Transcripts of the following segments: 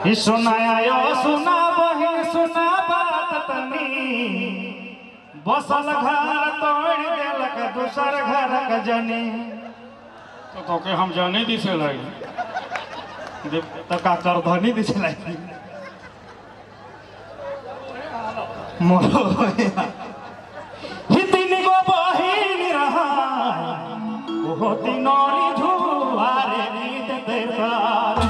सुनायो सुना बहिन सुना बात तनी बसल घर तोड़ देलक दूसर घर का जनी तो के हम जाने दिसे लगी तो का कर धनी दिसे लगी मोरो हितिन गो बहिन रहा ओ तिनोरी झुआरे गीत देतार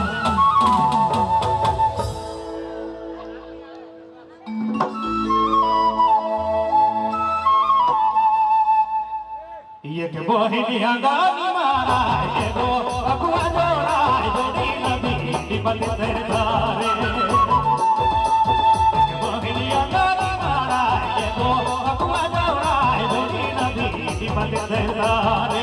एक बहिनिया गानी मारा एगो अगुआ जोड़ा जोड़ी नदी विपद सरदारे बहिनिया गानी मारा एगो अगुआ जोड़ा जोड़ी नदी विपद सरदारे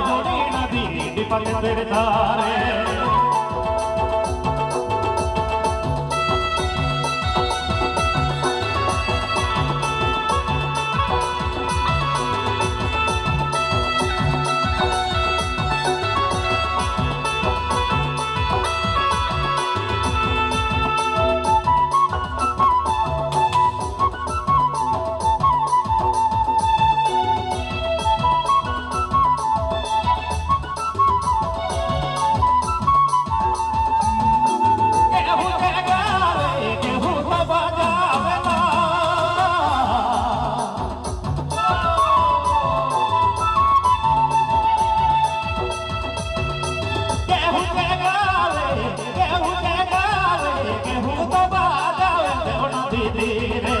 जोड़ी नदी विपद सरदारे नदी रे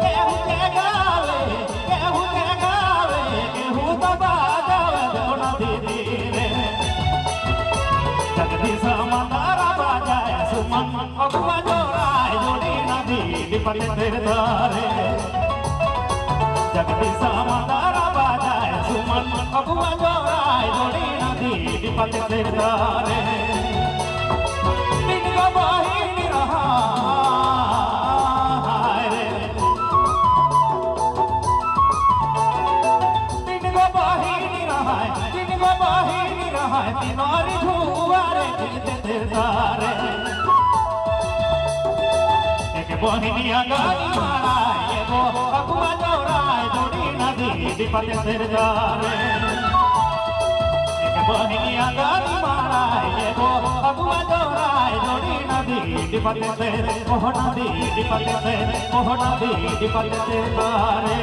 केहू के गावे केहू तो बाजावे देव नदी रे जगदीश मंदारा बाजाए सुमन अगुआ जोराए जोड़ी नदी विपत तेरे द्वारे जगदीश मंदारा बाजाए सुमन अगुआ जोराए जोड़ी नदी विपत तेरे द्वारे दिन को बहिन रहा रे दिन को बहिन रहा तिनोरी झुआरे तेरे द्वारे एक बहिनिया गानी माराए एगो अगुआ जोराए जोड़ी नदी विपत तेरे द्वारे एक बहिनिया गानी माराए एगो अगुआ जोराए जोड़ी नदी विपत तेरे ओह नदी विपत तेरे द्वारे